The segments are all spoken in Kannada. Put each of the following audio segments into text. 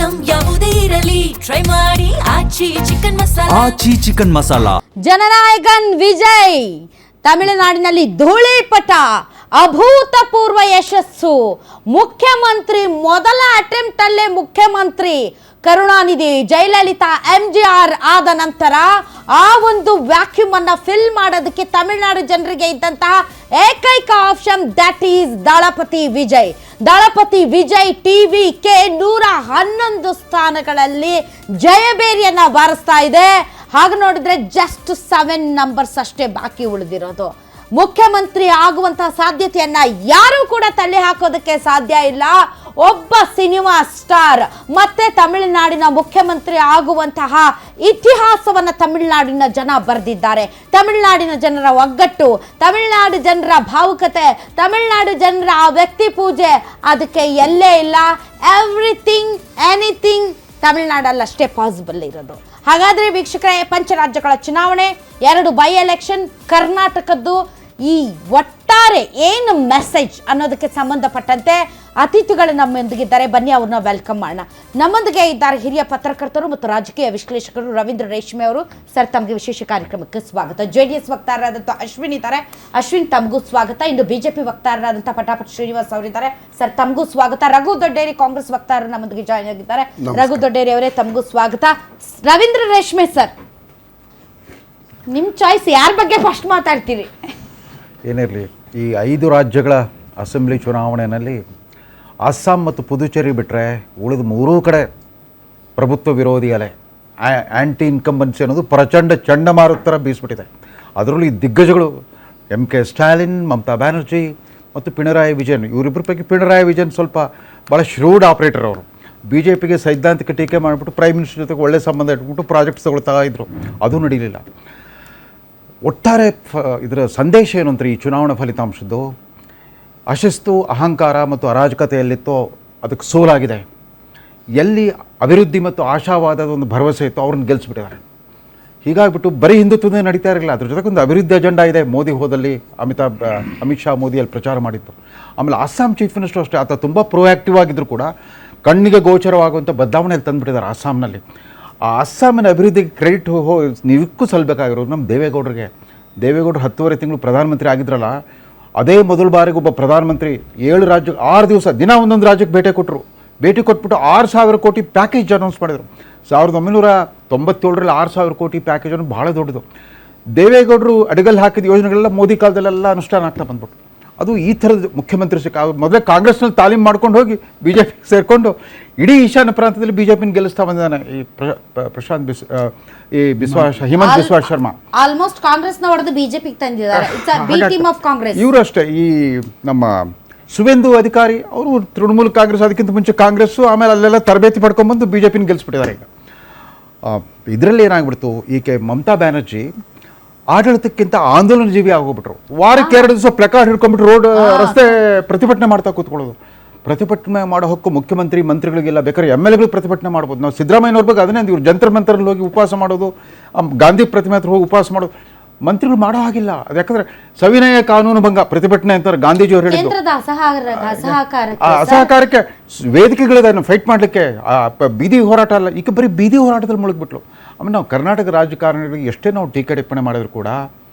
ಐಟಂ ಯಾವುದೇ ಇರಲಿ ಟ್ರೈ ಮಾಡಿ ಆಚಿ ಚಿಕನ್ ಮಸಾಲಾ. ಆಚಿ ಚಿಕನ್ ಮಸಾಲಾ. ಜನನಾಯಕನ್ ವಿಜಯ್ ತಮಿಳುನಾಡಿನಲ್ಲಿ ಧೂಳಿಪಟ, ಅಭೂತಪೂರ್ವ ಯಶಸ್ಸು. ಮುಖ್ಯಮಂತ್ರಿ ಮೊದಲ ಅಟೆಂಪ್ಟ್ ಅಲ್ಲೇ ಮುಖ್ಯಮಂತ್ರಿ. ಕರುಣಾನಿಧಿ, ಜಯಲಲಿತಾ, MGR ಆದ ನಂತರ ಆ ಒಂದು ವ್ಯಾಕ್ಯೂಮ್ ಅನ್ನ ಫಿಲ್ ಮಾಡೋದಕ್ಕೆ ತಮಿಳುನಾಡು ಜನರಿಗೆ ಇದ್ದಂತಹ ಏಕೈಕ option that is Thalapathy Vijay. Thalapathy Vijay TVK 111 ಸ್ಥಾನಗಳಲ್ಲಿ ಜಯಬೇರಿಯನ್ನ ಬಾರಿಸ್ತಾ ಇದೆ. ಹಾಗೆ ನೋಡಿದ್ರೆ ಜಸ್ಟ್ 7 ನಂಬರ್ಸ್ ಅಷ್ಟೇ ಬಾಕಿ ಉಳಿದಿರೋದು. ಮುಖ್ಯಮಂತ್ರಿ ಆಗುವಂತಹ ಸಾಧ್ಯತೆಯನ್ನ ಯಾರು ಕೂಡ ತಳ್ಳಿ ಹಾಕೋದಕ್ಕೆ ಸಾಧ್ಯ ಇಲ್ಲ. ಒಬ್ಬ ಸಿನಿಮಾ ಸ್ಟಾರ್ ಮತ್ತೆ ತಮಿಳುನಾಡಿನ ಮುಖ್ಯಮಂತ್ರಿ ಆಗುವಂತಹ ಇತಿಹಾಸವನ್ನ ತಮಿಳುನಾಡಿನ ಜನ ಬರೆದಿದ್ದಾರೆ. ತಮಿಳುನಾಡಿನ ಜನರ ಒಗ್ಗಟ್ಟು, ತಮಿಳುನಾಡು ಜನರ ಭಾವುಕತೆ, ತಮಿಳುನಾಡು ಜನರ ಆ ವ್ಯಕ್ತಿ ಪೂಜೆ, ಅದಕ್ಕೆ ಎಲ್ಲೇ ಇಲ್ಲ. ಎವ್ರಿಥಿಂಗ್ ಎನಿಥಿಂಗ್ ತಮಿಳುನಾಡಲ್ಲಷ್ಟೇ ಪಾಸಿಬಲ್ ಇರೋದು. ಹಾಗಾದ್ರೆ ವೀಕ್ಷಕರೇ, ಪಂಚರಾಜ್ಯಗಳ ಚುನಾವಣೆ, 2 ಬೈ ಎಲೆಕ್ಷನ್, ಕರ್ನಾಟಕದ್ದು ಈ ಒಟ್ಟಾರೆ ಏನು ಮೆಸೇಜ್ ಅನ್ನೋದಕ್ಕೆ ಸಂಬಂಧಪಟ್ಟಂತೆ ಅತಿಥಿಗಳು ನಮ್ಮೊಂದಿಗಿದ್ದಾರೆ. ಬನ್ನಿ ಅವ್ರನ್ನ ವೆಲ್ಕಮ್ ಮಾಡೋಣ. ನಮ್ಮೊಂದಿಗೆ ಇದ್ದಾರೆ ಹಿರಿಯ ಪತ್ರಕರ್ತರು ಮತ್ತು ರಾಜಕೀಯ ವಿಶ್ಲೇಷಕರು ರವೀಂದ್ರ ರೇಷ್ಮೆ ಅವರು. ಸರ್, ತಮಗೆ ವಿಶೇಷ ಕಾರ್ಯಕ್ರಮಕ್ಕೆ ಸ್ವಾಗತ. JDS ವಕ್ತಾರರಾದಂಥ ಅಶ್ವಿನ್ ಇದ್ದಾರೆ. ಅಶ್ವಿನ್, ತಮಗೂ ಸ್ವಾಗತ. ಇನ್ನು BJP ವಕ್ತಾರರಾದಂಥ ಪಟಾಪಟ್ ಶ್ರೀನಿವಾಸ್ ಅವರಿದ್ದಾರೆ. ಸರ್, ತಮಗೂ ಸ್ವಾಗತ. ರಘು ದೊಡ್ಡೇರಿ, ಕಾಂಗ್ರೆಸ್ ವಕ್ತಾರರು ನಮ್ಮೊಂದಿಗೆ ಜಾಯ್ನ್ ಆಗಿದ್ದಾರೆ. ರಘು ದೊಡ್ಡೇರಿ ಅವರೇ, ತಮಗೂ ಸ್ವಾಗತ. ರವೀಂದ್ರ ರೇಷ್ಮೆ ಸರ್, ನಿಮ್ಮ ಚಾಯ್ಸ್, ಯಾರ ಬಗ್ಗೆ ಫಸ್ಟ್ ಮಾತಾಡ್ತೀರಿ? ಏನಿರಲಿ, ಈ 5 ರಾಜ್ಯಗಳ ಅಸೆಂಬ್ಲಿ ಚುನಾವಣೆಯಲ್ಲಿ ಅಸ್ಸಾಂ ಮತ್ತು ಪುದುಚೇರಿ ಬಿಟ್ಟರೆ ಉಳಿದ 3 ಕಡೆ ಪ್ರಭುತ್ವ ವಿರೋಧಿ ಅಲೆ, ಆ್ಯಂಟಿ ಇನ್ಕಂಬನ್ಸಿ ಅನ್ನೋದು ಪ್ರಚಂಡ ಚಂಡಮಾರುತ ಥರ ಬೀಸ್ಬಿಟ್ಟಿದೆ. ಅದರಲ್ಲೂ ಈ ದಿಗ್ಗಜಗಳು MK ಸ್ಟಾಲಿನ್, ಮಮತಾ ಬ್ಯಾನರ್ಜಿ ಮತ್ತು ಪಿಣರಾಯಿ ವಿಜಯನ್. ಇವರಿಬ್ಬರ ಪೈಕಿ ಪಿಣರಾಯಿ ವಿಜಯನ್ ಸ್ವಲ್ಪ ಭಾಳ ಶ್ರೂಡ್ ಆಪ್ರೇಟರ್ ಅವರು. BJPಗೆ ಸೈದ್ಧಾಂತಿಕ ಟೀಕೆ ಮಾಡಿಬಿಟ್ಟು ಪ್ರೈಮ್ ಮಿನಿಸ್ಟರ್ ಜೊತೆಗೆ ಒಳ್ಳೆ ಸಂಬಂಧ ಇಟ್ಬಿಟ್ಟು ಪ್ರಾಜೆಕ್ಟ್ಸ್ ತಗೊಳ್ತಾ ಇದ್ರು. ಅದು ನಡೀಲಿಲ್ಲ. ಒಟ್ಟಾರೆ ಇದರ ಸಂದೇಶ ಏನು ಅಂದರೆ, ಈ ಚುನಾವಣಾ ಫಲಿತಾಂಶದ್ದು ಅಶಿಸ್ತು, ಅಹಂಕಾರ ಮತ್ತು ಅರಾಜಕತೆಯಲ್ಲಿತ್ತೋ ಅದಕ್ಕೆ ಸೋಲಾಗಿದೆ. ಎಲ್ಲಿ ಅಭಿವೃದ್ಧಿ ಮತ್ತು ಆಶಾವಾದದ ಒಂದು ಭರವಸೆ ಇತ್ತು, ಅವ್ರನ್ನ ಗೆಲ್ಲಿಸ್ಬಿಟ್ಟಿದ್ದಾರೆ. ಹೀಗಾಗಿಬಿಟ್ಟು ಬರೀ ಹಿಂದುತ್ವದೇ ನಡೀತಾ ಇರಲಿಲ್ಲ, ಅದ್ರ ಜೊತೆಗೆ ಒಂದು ಅಭಿವೃದ್ಧಿ ಅಜೆಂಡಾ ಇದೆ. ಮೋದಿ ಹೋದಲ್ಲಿ ಅಮಿತ್ ಶಾ ಮೋದಿಯಲ್ಲಿ ಪ್ರಚಾರ ಮಾಡಿತ್ತು. ಆಮೇಲೆ ಅಸ್ಸಾಂ ಚೀಫ್ ಮಿನಿಸ್ಟರ್ ಅಷ್ಟೇ, ಆತ ತುಂಬ ಪ್ರೊಆ್ಯಕ್ಟಿವ್ ಆಗಿದ್ದರೂ ಕೂಡ ಕಣ್ಣಿಗೆ ಗೋಚರವಾಗುವಂಥ ಬದಲಾವಣೆಯಲ್ಲಿ ತಂದುಬಿಟ್ಟಿದ್ದಾರೆ ಅಸ್ಸಾಂನಲ್ಲಿ. ಆ ಅಸ್ಸಾಮಿನ ಅಭಿವೃದ್ಧಿಗೆ ಕ್ರೆಡಿಟ್ ನಿಜಕ್ಕೂ ಸಲ್ಲಬೇಕಾಗಿರೋದು ನಮ್ಮ ದೇವೇಗೌಡರಿಗೆ. ದೇವೇಗೌಡರು 10 ತಿಂಗಳು ಪ್ರಧಾನಮಂತ್ರಿ ಆಗಿದ್ರಲ್ಲ, ಅದೇ ಮೊದಲ ಬಾರಿಗೆ ಒಬ್ಬ ಪ್ರಧಾನಮಂತ್ರಿ 7 ರಾಜ್ಯಕ್ಕೆ 6 ದಿವಸ ದಿನ ಒಂದೊಂದು ರಾಜ್ಯಕ್ಕೆ ಭೇಟಿ ಕೊಟ್ಟರು. ಭೇಟಿ ಕೊಟ್ಬಿಟ್ಟು 6,000 ಕೋಟಿ ಪ್ಯಾಕೇಜ್ ಅನೌನ್ಸ್ ಮಾಡಿದರು. 1997ರಲ್ಲಿ 6,000 ಕೋಟಿ ಪ್ಯಾಕೇಜ್ ಅನ್ನೋದು ಭಾಳ ದೊಡ್ಡದು. ದೇವೇಗೌಡರು ಅಡಿಗಲ್ಲಿ ಹಾಕಿದ ಯೋಜನೆಗಳೆಲ್ಲ ಮೋದಿ ಕಾಲದಲ್ಲೆಲ್ಲ ಅನುಷ್ಠಾನ ಆಗ್ತಾ ಬಂದ್ಬಿಟ್ಟು. ಅದು ಈ ಥರದ ಮುಖ್ಯಮಂತ್ರಿ ಮೊದಲೇ ಕಾಂಗ್ರೆಸ್ನಲ್ಲಿ ತಾಲೀಮ್ ಮಾಡ್ಕೊಂಡು ಹೋಗಿ BJP ಸೇರಿಕೊಂಡು ಇಡೀ ಈಶಾನ್ಯ ಪ್ರಾಂತದಲ್ಲಿ BJPನ ಗೆಲ್ಲಿಸ್ತಾ ಬಂದಿದ್ದಾನೆ ಈ ಹಿಮಂತ್ ಬಿಸ್ವಾ ಶರ್ಮಾ. ಆಲ್ಮೋಸ್ಟ್ ಕಾಂಗ್ರೆಸ್ನ ಹೊಡೆದು BJPಗೆ ತಂದಿದ್ದಾರೆ. ಇವರು ಅಷ್ಟೇ. ಈ ನಮ್ಮ ಸುವೇಂದು ಅಧಿಕಾರಿ ಅವರು ತೃಣಮೂಲ ಕಾಂಗ್ರೆಸ್, ಅದಕ್ಕಿಂತ ಮುಂಚೆ ಕಾಂಗ್ರೆಸ್ಸು, ಆಮೇಲೆ ಅಲ್ಲೆಲ್ಲ ತರಬೇತಿ ಪಡ್ಕೊಂಡ್ಬಂದು BJPನ ಗೆಲ್ಲಿಸ್ಬಿಟ್ಟಿದ್ದಾರೆ. ಈಗ ಇದರಲ್ಲಿ ಏನಾಗ್ಬಿಡ್ತು, ಈಕೆ ಮಮತಾ ಬ್ಯಾನರ್ಜಿ ಆಡಳಿತಕ್ಕಿಂತ ಆಂದೋಲನ ಜೀವಿ ಆಗೋಗ್ಬಿಟ್ರು. ವಾರಕ್ಕೆ 2 ದಿವಸ ಪ್ಲಕಾರ್ಡ್ ಹಿಡ್ಕೊಂಡ್ಬಿಟ್ಟು ರಸ್ತೆ ಪ್ರತಿಭಟನೆ ಮಾಡ್ತಾ ಕೂತ್ಕೊಳ್ಳೋದು. ಪ್ರತಿಭಟನೆ ಮಾಡೋ ಹಕ್ಕು ಮುಖ್ಯಮಂತ್ರಿ ಮಂತ್ರಿಗಳಿಗೆಲ್ಲ, ಬೇಕಾದ್ರೆ MLAಗಳು ಪ್ರತಿಭಟನೆ ಮಾಡ್ಬೋದು. ನಾವು ಸಿದ್ದರಾಮಯ್ಯನವ್ರ ಬಗ್ಗೆ ಅದನ್ನೇ ಇವ್ರು ಜಂತರ್ ಮಂತರಲ್ಲಿ ಹೋಗಿ ಉಪವಾಸ ಮಾಡೋದು, ಗಾಂಧಿ ಪ್ರತಿಮೆ ಹತ್ರ ಹೋಗಿ ಉಪವಾಸ ಮಾಡೋದು. ಮಂತ್ರಿಗಳು ಮಾಡೋ ಹಾಗಿಲ್ಲ. ಅದು ಯಾಕಂದ್ರೆ ಸವಿನಯ ಕಾನೂನು ಭಂಗ ಪ್ರತಿಭಟನೆ ಅಂತಾರೆ ಗಾಂಧೀಜಿಯವರು ಹೇಳಿದ್ರು. ಅಸಹಕಾರಕ್ಕೆ ವೇದಿಕೆಗಳಿದೆ ಫೈಟ್ ಮಾಡಲಿಕ್ಕೆ, ಬೀದಿ ಹೋರಾಟ ಅಲ್ಲ. ಈಗ ಬರೀ ಬೀದಿ ಹೋರಾಟದಲ್ಲಿ ಮುಳುಗ್ಬಿಟ್ಲು. ಆಮೇಲೆ ನಾವು ಕರ್ನಾಟಕ ರಾಜಕಾರಣಿಗಳಿಗೆ ಎಷ್ಟೇ ನಾವು ಟೀಕೆ ಟಿಪ್ಪಣೆ ಮಾಡಿದ್ರು ಕೂಡ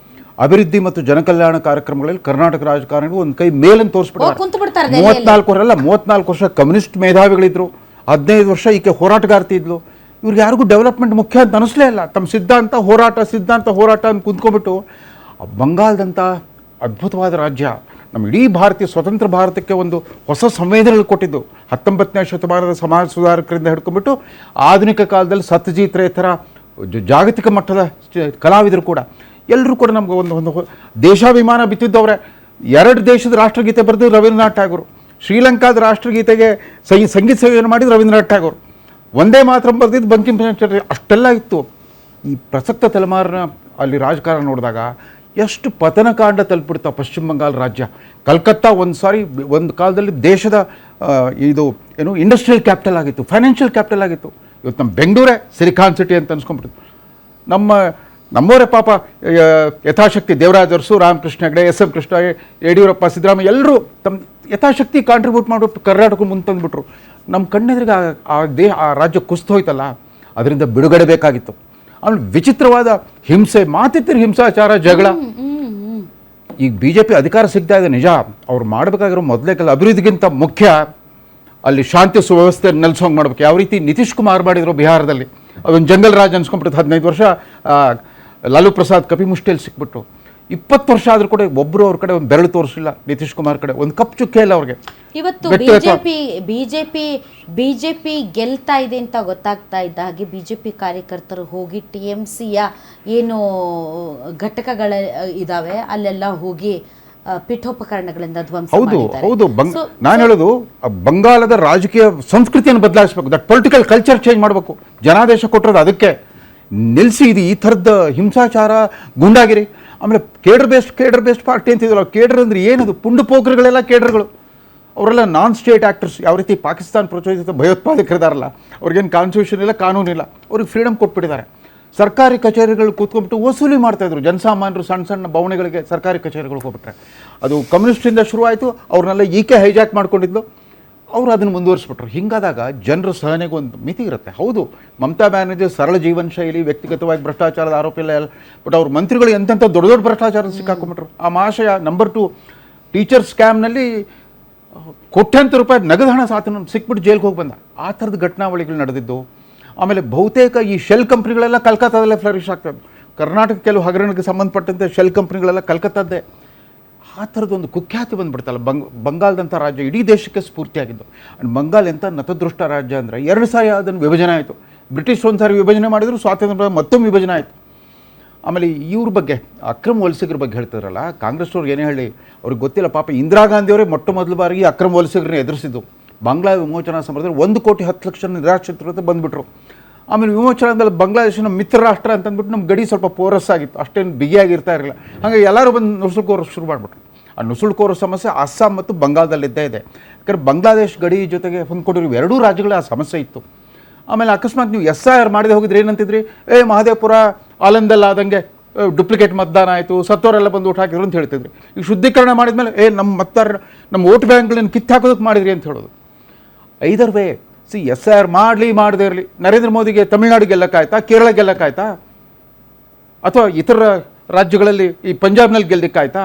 ಅಭಿವೃದ್ಧಿ ಮತ್ತು ಜನಕಲ್ಯಾಣ ಕಾರ್ಯಕ್ರಮಗಳಲ್ಲಿ ಕರ್ನಾಟಕ ರಾಜಕಾರಣಿಗಳು ಒಂದು ಕೈ ಮೇಲನ್ನು ತೋರಿಸ್ಬಿಡ್ತಾರೆ. 34 ವರ್ಷ ಕಮ್ಯುನಿಸ್ಟ್ ಮೇಧಾವಿಗಳಿದ್ರು, 15 ವರ್ಷ ಈಕೆ ಹೋರಾಟಗಾರ್ತಿ ಇದ್ಲು. ಇವ್ರಿಗೆ ಯಾರಿಗೂ ಡೆವಲಪ್ಮೆಂಟ್ ಮುಖ್ಯ ಅಂತ ಅನಿಸ್ಲೇ ಇಲ್ಲ. ತಮ್ಮ ಸಿದ್ಧಾಂತ ಹೋರಾಟ ಅಂತ ಕುಂತ್ಕೊಂಡ್ಬಿಟ್ಟು ಬಂಗಾಳದಂಥ ಅದ್ಭುತವಾದ ರಾಜ್ಯ, ನಮ್ಮ ಇಡೀ ಭಾರತೀಯ ಸ್ವತಂತ್ರ ಭಾರತಕ್ಕೆ ಒಂದು ಹೊಸ ಸಂವೇದನೆಗಳು ಕೊಟ್ಟಿದ್ದು. 19ನೇ ಶತಮಾನದ ಸಮಾಜ ಸುಧಾರಕರಿಂದ ಹಿಡ್ಕೊಂಡ್ಬಿಟ್ಟು ಆಧುನಿಕ ಕಾಲದಲ್ಲಿ ಸತ್ಯಜಿತ್ ರೇ ಥರ ಜಾಗತಿಕ ಮಟ್ಟದ ಕಲಾವಿದರು ಕೂಡ ಎಲ್ಲರೂ ಕೂಡ ನಮ್ಗೆ ಒಂದು ದೇಶಾಭಿಮಾನ ಬಿತ್ತಿದ್ದವ್ರೆ. 2 ದೇಶದ ರಾಷ್ಟ್ರಗೀತೆ ಬರೆದು ರವೀಂದ್ರನಾಥ್ ಟ್ಯಾಗೋರ್, ಶ್ರೀಲಂಕಾದ ರಾಷ್ಟ್ರಗೀತೆಗೆ ಸಂಗೀತ ಸಂಯೋಜನೆ ಮಾಡಿದ್ದು ರವೀಂದ್ರನಾಥ್ ಟ್ಯಾಗೋರ್, ಒಂದೇ ಮಾತ್ರ ಬರೆದಿದ್ದು ಬಂಕಿಮ್ ಚಂದ್ರ. ಅಷ್ಟೆಲ್ಲ ಇತ್ತು. ಈ ಪ್ರಸಕ್ತ ತಲೆಮಾರಿನ ಅಲ್ಲಿ ರಾಜಕಾರಣ ನೋಡಿದಾಗ ಎಷ್ಟು ಪತನಕಾಂಡ ತಲುಪಿಡ್ತಾ ಪಶ್ಚಿಮ ಬಂಗಾಳ ರಾಜ್ಯ. ಕಲ್ಕತ್ತಾ ಒಂದು ಕಾಲದಲ್ಲಿ ದೇಶದ ಇದು ಏನು ಇಂಡಸ್ಟ್ರಿಯಲ್ ಕ್ಯಾಪಿಟಲ್ ಆಗಿತ್ತು, ಫೈನಾನ್ಷಿಯಲ್ ಕ್ಯಾಪಿಟಲ್ ಆಗಿತ್ತು. ಇವತ್ತು ನಮ್ಮ ಬೆಂಗಳೂರೇ ಸಿಲಿಕಾನ್ ಸಿಟಿ ಅಂತ ಅನ್ಸ್ಕೊಂಡ್ಬಿಡ್ತು. ನಮ್ಮವರೇ ಪಾಪ ಯಥಾಶಕ್ತಿ ದೇವರಾಜ್ ಅರಸು, ರಾಮಕೃಷ್ಣ ಹೆಗಡೆ, SM ಕೃಷ್ಣ, ಯಡಿಯೂರಪ್ಪ, ಸಿದ್ದರಾಮಯ್ಯ ಎಲ್ಲರೂ ತಮ್ಮ ಯಥಾಶಕ್ತಿ ಕಾಂಟ್ರಿಬ್ಯೂಟ್ ಮಾಡಿಬಿಟ್ಟು ಕರ್ನಾಟಕ ಮುಂದೆ ತಂದುಬಿಟ್ರು. ನಮ್ಮ ಕಣ್ಣೆದುರಿಗೆ ಆ ರಾಜ್ಯ ಕುಸಿದು ಹೋಯ್ತಲ್ಲ, ಅದರಿಂದ ಬಿಡುಗಡೆ ಬೇಕಾಗಿತ್ತು. ಆಮೇಲೆ ವಿಚಿತ್ರವಾದ ಹಿಂಸೆ, ಮಾತಿತ್ತಿರ ಹಿಂಸಾಚಾರ, ಜಗಳ. ಈಗ BJP ಅಧಿಕಾರ ಸಿಗ್ತಾ ಇದೆ ನಿಜ, ಅವ್ರು ಮಾಡಬೇಕಾಗಿರೋ ಮೊದಲೇ ಅಭಿವೃದ್ಧಿಗಿಂತ ಮುಖ್ಯ ಅಲ್ಲಿ ಶಾಂತಿ ಸುವ್ಯವಸ್ಥೆ ನೆಲೆಸೋಂಗೆ ಮಾಡ್ಬೇಕು. ಯಾವ ರೀತಿ ನಿತೀಶ್ ಕುಮಾರ್ ಮಾಡಿದ್ರು ಬಿಹಾರದಲ್ಲಿ, ಅದೊಂದು ಜಂಗಲ್ ರಾಜ್ ಅನ್ಸ್ಕೊಂಡ್ಬಿಟ್ಟು 15 ವರ್ಷ ಲಾಲು ಪ್ರಸಾದ್ ಕಪಿಮುಷ್ಟಿಯಲ್ಲಿ ಸಿಕ್ಬಿಟ್ರು. 20 ವರ್ಷ ಆದರೂ ಕೂಡ ಒಬ್ಬರು ಅವ್ರ ಕಡೆ ಒಂದು ಬೆರಳು ತೋರಿಸಿಲ್ಲ, ನಿತೀಶ್ ಕುಮಾರ್ ಕಡೆ ಒಂದು ಕಪ್ ಚುಕ್ಕೆ ಇಲ್ಲ ಅವ್ರಿಗೆ. ಇವತ್ತು ಬಿಜೆಪಿ ಗೆಲ್ತಾ ಇದೆ ಅಂತ ಗೊತ್ತಾಗ್ತಾ ಇದ್ದ ಹಾಗೆ ಬಿಜೆಪಿ ಕಾರ್ಯಕರ್ತರು ಹೋಗಿ TMCಯ ಏನು ಘಟಕಗಳ ಇದಾವೆ ಅಲ್ಲೆಲ್ಲ ಹೋಗಿ ಪೀಠೋಪಕರಣಗಳಿಂದ ಧ್ವಂಸ ಮಾಡಿದ್ದಾರೆ. ಹೌದು. ನಾನು ಹೇಳೋದು ಬಂಗಾಳದ ರಾಜಕೀಯ ಸಂಸ್ಕೃತಿಯನ್ನು ಬದಲಾಯಿಸಬೇಕು, ದಟ್ ಪೊಲಿಟಿಕಲ್ ಕಲ್ಚರ್ ಚೇಂಜ್ ಮಾಡಬೇಕು. ಜನಾದೇಶ ಕೊಟ್ಟಿರೋದು ಅದಕ್ಕೆ. ನಿಲ್ಲಿಸಿ ಇದು ಈ ಥರದ ಹಿಂಸಾಚಾರ, ಗುಂಡಾಗಿರಿ. ಆಮೇಲೆ ಕೇಡರ್ ಬೇಸ್ಡ್ ಪಾರ್ಟಿ ಅಂತಿದ್ರಲ್ಲ, ಕೇಡರ್ ಅಂದರೆ ಏನದು? ಪುಂಡು ಪೋಖ್ರಿಗಳೆಲ್ಲ ಕೇಡರ್ಗಳು. ಅವರೆಲ್ಲ ನಾನ್ ಸ್ಟೇಟ್ ಆ್ಯಕ್ಟರ್ಸ್. ಯಾವ ರೀತಿ ಪಾಕಿಸ್ತಾನ ಪ್ರಚೋದಿತ ಭಯೋತ್ಪಾದಕರಿದಾರಲ್ಲ, ಅವ್ರಿಗೇನು ಕಾನ್ಸ್ಟಿಟ್ಯೂಷನ್ ಇಲ್ಲ, ಕಾನೂನಿಲ್ಲ, ಅವ್ರಿಗೆ ಫ್ರೀಡಮ್ ಕೊಟ್ಬಿಟ್ಟಿದ್ದಾರೆ. ಸರ್ಕಾರಿ ಕಚೇರಿಗಳು ಕೂತ್ಕೊಂಡ್ಬಿಟ್ಟು ವಸೂಲಿ ಮಾಡ್ತಾಯಿದ್ರು. ಜನಸಾಮಾನ್ಯರು ಸಣ್ಣ ಸಣ್ಣ ಬವಣೆಗಳಿಗೆ ಸರ್ಕಾರಿ ಕಚೇರಿಗಳಿಗೆ ಹೋಗ್ಬಿಟ್ರೆ ಅದು ಕಮ್ಯುನಿಸ್ಟಿಂದ ಶುರುವಾಯಿತು. ಅವ್ರನ್ನೆಲ್ಲ ಈಕೆ ಹೈಜಾಕ್ ಮಾಡ್ಕೊಂಡಿದ್ಲು, ಅವರು ಅದನ್ನು ಮುಂದುವರಿಸ್ಬಿಟ್ರು. ಹಿಂಗಾದಾಗ ಜನರ ಸಹನೆಗೆ ಒಂದು ಮಿತಿ ಇರುತ್ತೆ. ಹೌದು, ಮಮತಾ ಬ್ಯಾನರ್ಜಿ ಸರಳ ಜೀವನ ಶೈಲಿ, ವ್ಯಕ್ತಿಗತವಾಗಿ ಭ್ರಷ್ಟಾಚಾರದ ಆರೋಪ ಇಲ್ಲ, ಬಟ್ ಅವ್ರ ಮಂತ್ರಿಗಳು ಎಂತೆಂಥ ದೊಡ್ಡ ದೊಡ್ಡ ಭ್ರಷ್ಟಾಚಾರ ಸಿಕ್ಕಾಕೊಂಡ್ಬಿಟ್ರು. ಆ ಮಹಾಶಯ ನಂಬರ್ 2 ಟೀಚರ್ ಸ್ಕ್ಯಾಮ್ನಲ್ಲಿ ಕೋಟ್ಯಾಂತರ ರೂಪಾಯಿ ನಗದು ಹಣ ಸಾತನ ಸಿಕ್ಬಿಟ್ಟು ಜೈಲ್ಗೆ ಹೋಗಿ ಬಂದ. ಆ ಥರದ ಘಟನಾವಳಿಗಳು ನಡೆದಿದ್ದು. ಆಮೇಲೆ ಬಹುತೇಕ ಈ ಶೆಲ್ ಕಂಪ್ನಿಗಳೆಲ್ಲ ಕಲ್ಕತ್ತಾದಲ್ಲೇ ಫ್ಲರಿಶ್ ಆಗ್ತದೆ. ಕರ್ನಾಟಕ ಕೆಲವು ಹಗರಣಕ್ಕೆ ಸಂಬಂಧಪಟ್ಟಂತೆ ಶೆಲ್ ಕಂಪ್ನಿಗಳೆಲ್ಲ ಕಲ್ಕತ್ತಾದ್ದೇ. ಆ ಥರದೊಂದು ಕುಖ್ಯಾತಿ ಬಂದುಬಿಡ್ತಲ್ಲ. ಬಂಗಾಲದಂಥ ರಾಜ್ಯ ಇಡೀ ದೇಶಕ್ಕೆ ಸ್ಫೂರ್ತಿಯಾಗಿದ್ದು. ಆ್ಯಂಡ್ ಬಂಗಾಲ್ ಎಂಥ ನತದೃಷ್ಟ ರಾಜ್ಯ ಅಂದರೆ 2 ಸಾರಿ ಅದನ್ನು ವಿಭಜನೆ ಆಯಿತು. ಬ್ರಿಟಿಷ್ ಒಂದು ಸಾರಿ ವಿಭಜನೆ ಮಾಡಿದ್ರು, ಸ್ವಾತಂತ್ರ್ಯ ಮತ್ತೊಮ್ಮೆ ವಿಭಜನೆ ಆಯಿತು. ಆಮೇಲೆ ಇವ್ರ ಬಗ್ಗೆ ಅಕ್ರಮ ವಲಸಿಗರ ಬಗ್ಗೆ ಹೇಳ್ತಾರಲ್ಲ, ಕಾಂಗ್ರೆಸ್ನವ್ರು ಏನೇ ಹೇಳಿ ಅವ್ರಿಗೆ ಗೊತ್ತಿಲ್ಲ. ಪಾಪ ಇಂದಿರಾ ಗಾಂಧಿಯವರೇ ಮೊದಲ ಬಾರಿಗೆ ಅಕ್ರಮ ವಲಸಿಗರನ್ನ ಎದುರಿಸಿದ್ದು. ಬಾಂಗ್ಲಾ ವಿಮೋಚನಾ ಸಂದರ್ಭದಲ್ಲಿ 1,10,00,000 ನಿರಾಶ್ರಿತರು ಅಂತ ಬಂದುಬಿಟ್ರು. ಆಮೇಲೆ ವಿಮೋಚನಾದಲ್ಲಿ ಬಾಂಗ್ಲಾದೇಶನ ಮಿತ್ರ ರಾಷ್ಟ್ರ ಅಂತಂದ್ಬಿಟ್ಟು ನಮ್ಮ ಗಡಿ ಸ್ವಲ್ಪ ಪೋರಸ್ ಆಗಿತ್ತು, ಅಷ್ಟೇನು ಬಿಗಿಯಾಗಿರ್ತಾ ಇರಲಿಲ್ಲ. ಹಾಗಾಗಿ ಎಲ್ಲರೂ ಬಂದು ನುಸುಳುಕೋರು ಶುರು ಮಾಡಿಬಿಟ್ರು. ಆ ನುಸುಳುಕೋರೋ ಸಮಸ್ಯೆ ಅಸ್ಸಾಂ ಮತ್ತು ಬಂಗಾಳದಲ್ಲಿದ್ದೇ ಇದೆ. ಯಾಕಂದರೆ ಬಾಂಗ್ಲಾದೇಶ್ ಗಡಿ ಜೊತೆಗೆ ಹೊಂದ್ಕೊಂಡಿರೋ 2 ರಾಜ್ಯಗಳ ಆ ಸಮಸ್ಯೆ ಇತ್ತು. ಆಮೇಲೆ ಅಕಸ್ಮಾತ್ ನೀವು SIR ಮಾಡದೆ ಹೋಗಿದ್ರೆ ಏನಂತಿದ್ರಿ, ಮಹದೇವಪುರ ಆಲಂದಲ್ಲ ಆದಂಗೆ ಡುಪ್ಲಿಕೇಟ್ ಮತದಾನ ಆಯಿತು, ಸತ್ತವರೆಲ್ಲ ಬಂದು ಓಟ್ ಹಾಕಿದ್ರು ಅಂತ ಹೇಳ್ತಿದ್ರಿ. ಈಗ ಶುದ್ಧೀಕರಣ ಮಾಡಿದ್ಮೇಲೆ ನಮ್ಮ ಮತದಾರ ನಮ್ಮ ವೋಟ್ ಬ್ಯಾಂಕ್ಗಳನ್ನು ಕಿತ್ತಾಕೋದಕ್ಕೆ ಮಾಡಿದ್ರಿ ಅಂತ ಹೇಳೋದು. ಐದರ್ ವೇ SIR ಮಾಡದೇ ಇರಲಿ, ನರೇಂದ್ರ ಮೋದಿಗೆ ತಮಿಳ್ನಾಡು ಗೆಲ್ಲಕ್ಕಾಯ್ತಾ, ಕೇರಳ ಗೆಲ್ಲಕ್ಕಾಯ್ತಾ, ಅಥವಾ ಇತರ ರಾಜ್ಯಗಳಲ್ಲಿ ಈ ಪಂಜಾಬ್ನಲ್ಲಿ ಗೆಲ್ಲಕ್ಕಾಯ್ತಾ?